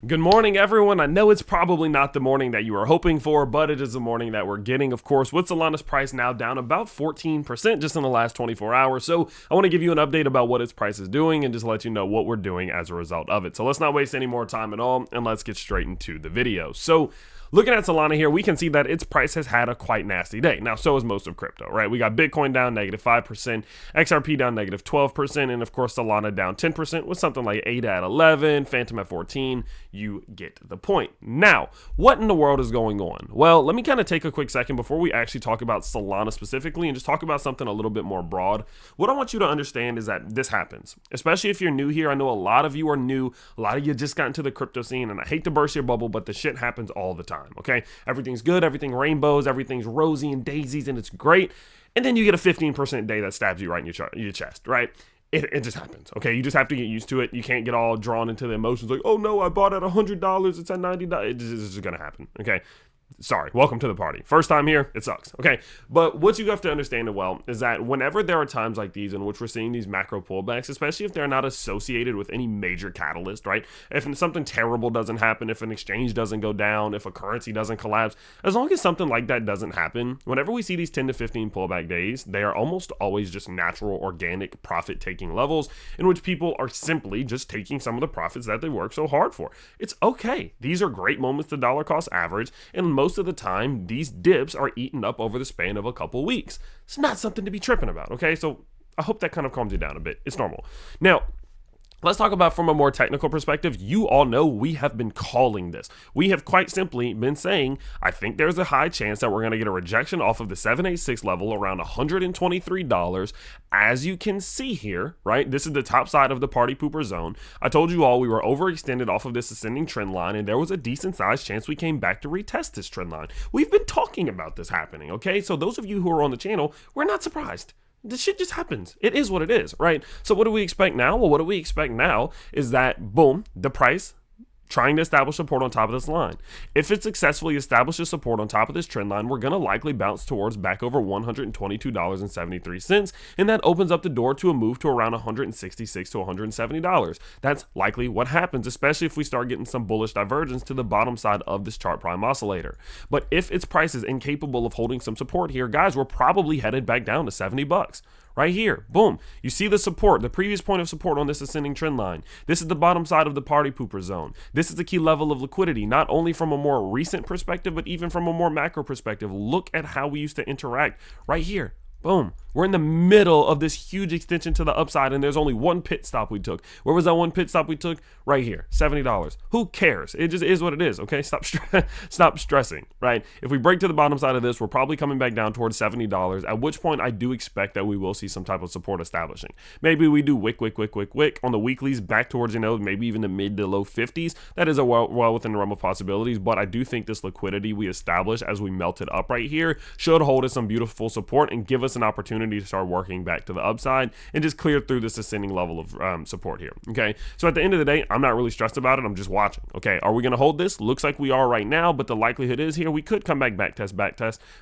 Good morning, everyone. I know it's probably not the morning that you were hoping for, but it is the morning that we're getting, of course, with Solana's price now down about 14% just in the last 24 hours. So I want to give you an update about what its price is doing and just let you know what we're doing as a result of it. So let's not waste any more time at all, and let's get straight into the video. So looking at Solana here, we can see that its price has had a quite nasty day. Now, so has most of crypto, right? We got Bitcoin down -5%, XRP down -12%, and of course, Solana down 10% with something like ADA at 11, Phantom at 14. You get the point. Now, what in the world is going on? Well, let me kind of take a quick second before we actually talk about Solana specifically and just talk about something a little bit more broad. What I want you to understand is that this happens, especially if you're new here. I know a lot of you are new. A lot of you just got into the crypto scene, and I hate to burst your bubble, but the shit happens all the time. Okay, everything's good, everything rainbows, everything's rosy and daisies, and it's great. And then you get a 15% day that stabs you right in your chest, right? It just happens. Okay, you just have to get used to it. You can't get all drawn into the emotions like, oh no, I bought at $100, it's at $90. It's just gonna happen. Okay. Sorry, welcome to the party. First time here, it sucks. Okay, but what you have to understand as well is that whenever there are times like these in which we're seeing these macro pullbacks, especially if they're not associated with any major catalyst, right? If something terrible doesn't happen, if an exchange doesn't go down, if a currency doesn't collapse, as long as something like that doesn't happen, whenever we see these 10 to 15 pullback days, they are almost always just natural, organic profit-taking levels in which people are simply just taking some of the profits that they work so hard for. It's okay. These are great moments to dollar cost average, and most of the time, these dips are eaten up over the span of a couple weeks. It's not something to be tripping about, okay? So I hope that kind of calms you down a bit. It's normal. Now, let's talk about from a more technical perspective. You all know we have been calling this. We have quite simply been saying, I think there's a high chance that we're going to get a rejection off of the 786 level around $123. As you can see here, right? This is the top side of the party pooper zone. I told you all we were overextended off of this ascending trend line, and there was a decent sized chance we came back to retest this trend line. We've been talking about this happening, okay? So those of you who are on the channel, we're not surprised. This shit just happens. It is what it is, right? So what do we expect now? Well, what do we expect now is that, boom, the price trying to establish support on top of this line. If it successfully establishes support on top of this trend line, we're going to likely bounce towards back over $122.73, and that opens up the door to a move to around $166 to $170. That's likely what happens, especially if we start getting some bullish divergence to the bottom side of this chart prime oscillator. But if its price is incapable of holding some support here, guys, we're probably headed back down to $70. Right here, boom. You see the support, the previous point of support on this ascending trend line. This is the bottom side of the party pooper zone. This is the key level of liquidity, not only from a more recent perspective, but even from a more macro perspective. Look at how we used to interact right here. Boom. We're in the middle of this huge extension to the upside, and there's only one pit stop we took. Where was that one pit stop we took? Right here, $70. Who cares? It just is what it is, okay? Stop stressing, right? If we break to the bottom side of this, we're probably coming back down towards $70, at which point I do expect that we will see some type of support establishing. Maybe we do wick on the weeklies back towards, maybe even the mid to low 50s. That is a well within the realm of possibilities, but I do think this liquidity we establish as we melt it up right here should hold us some beautiful support and give us an opportunity to start working back to the upside and just clear through this ascending level of support here. Okay, so at the end of the day, I'm not really stressed about it. I'm just watching. Okay, are we going to hold this? Looks like we are right now, but the likelihood is here we could come back test,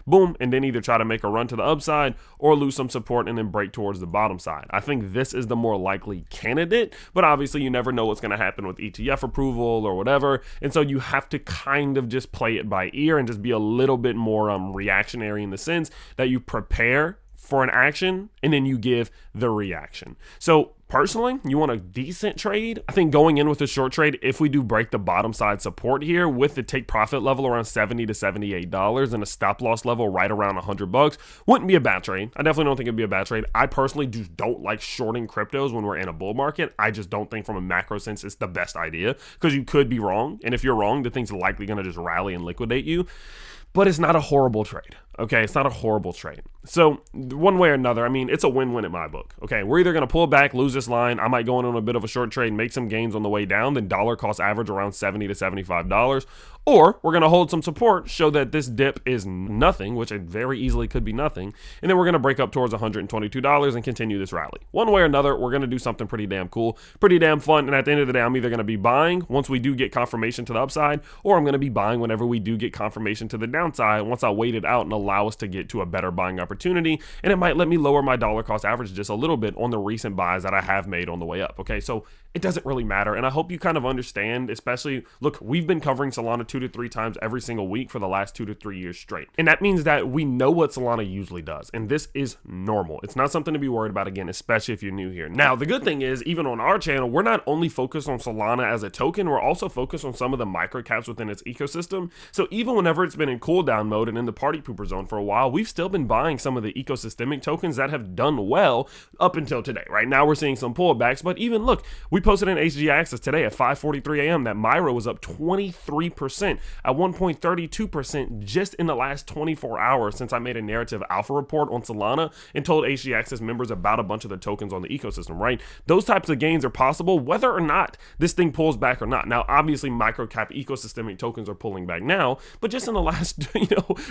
boom, and then either try to make a run to the upside or lose some support and then break towards the bottom side. I think this is the more likely candidate, but obviously you never know what's going to happen with ETF approval or whatever, and so you have to kind of just play it by ear and just be a little bit more reactionary in the sense that you prepare for an action and then you give the reaction. So personally, you want a decent trade? I think going in with a short trade, if we do break the bottom side support here with the take profit level around $70 to $78 and a stop loss level right around $100, wouldn't be a bad trade. I definitely don't think it'd be a bad trade. I personally just don't like shorting cryptos when we're in a bull market. I just don't think from a macro sense it's the best idea because you could be wrong. And if you're wrong, the thing's likely going to just rally and liquidate you. But it's not a horrible trade, okay? It's not a horrible trade. So one way or another, I mean, it's a win-win in my book, okay? We're either going to pull back, lose this line. I might go in on a bit of a short trade, make some gains on the way down, then dollar cost average around $70 to $75. Or we're going to hold some support, show that this dip is nothing, which it very easily could be nothing, and then we're going to break up towards $122 and continue this rally. One way or another, we're going to do something pretty damn cool, pretty damn fun, and at the end of the day, I'm either going to be buying once we do get confirmation to the upside, or I'm going to be buying whenever we do get confirmation to the downside once I wait it out and allow us to get to a better buying opportunity, and it might let me lower my dollar cost average just a little bit on the recent buys that I have made on the way up, okay? So it doesn't really matter. And I hope you kind of understand, especially, look, we've been covering Solana 2 to 3 times every single week for the last 2 to 3 years straight. And that means that we know what Solana usually does. And this is normal. It's not something to be worried about, again, especially if you're new here. Now, the good thing is, even on our channel, we're not only focused on Solana as a token, we're also focused on some of the microcaps within its ecosystem. So even whenever it's been in cooldown mode and in the party pooper zone for a while, we've still been buying some of the ecosystemic tokens that have done well up until today. Right now, we're seeing some pullbacks, but even look, we posted in HG Access today at 5:43 a.m. that Myro was up 23% at 1.32% just in the last 24 hours since I made a narrative alpha report on Solana and told HG Access members about a bunch of the tokens on the ecosystem, right? Those types of gains are possible whether or not this thing pulls back or not. Now, obviously, microcap ecosystemic tokens are pulling back now, but just in the last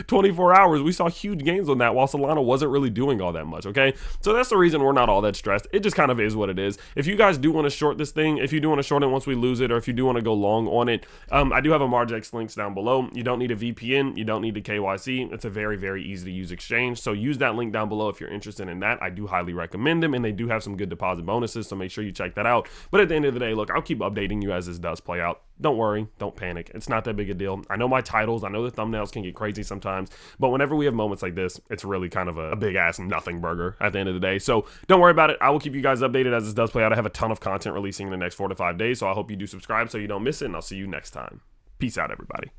24 hours, we saw huge gains on that while Solana wasn't really doing all that much, okay? So that's the reason we're not all that stressed. It just kind of is what it is. If you guys do want to short this thing, if you do want to short it once we lose it, or if you do want to go long on it, I do have a Margex links down below. You don't need a VPN. You don't need a KYC. It's a very, very easy to use exchange. So use that link down below if you're interested in that. I do highly recommend them, and they do have some good deposit bonuses, so make sure you check that out. But at the end of the day, look, I'll keep updating you as this does play out. Don't worry, don't panic. It's not that big a deal. I know my titles, I know the thumbnails can get crazy sometimes, but whenever we have moments like this, it's really kind of a big ass nothing burger at the end of the day. So don't worry about it. I will keep you guys updated as this does play out. I have a ton of content releasing in the next 4 to 5 days, so I hope you do subscribe so you don't miss it, and I'll see you next time. Peace out, everybody.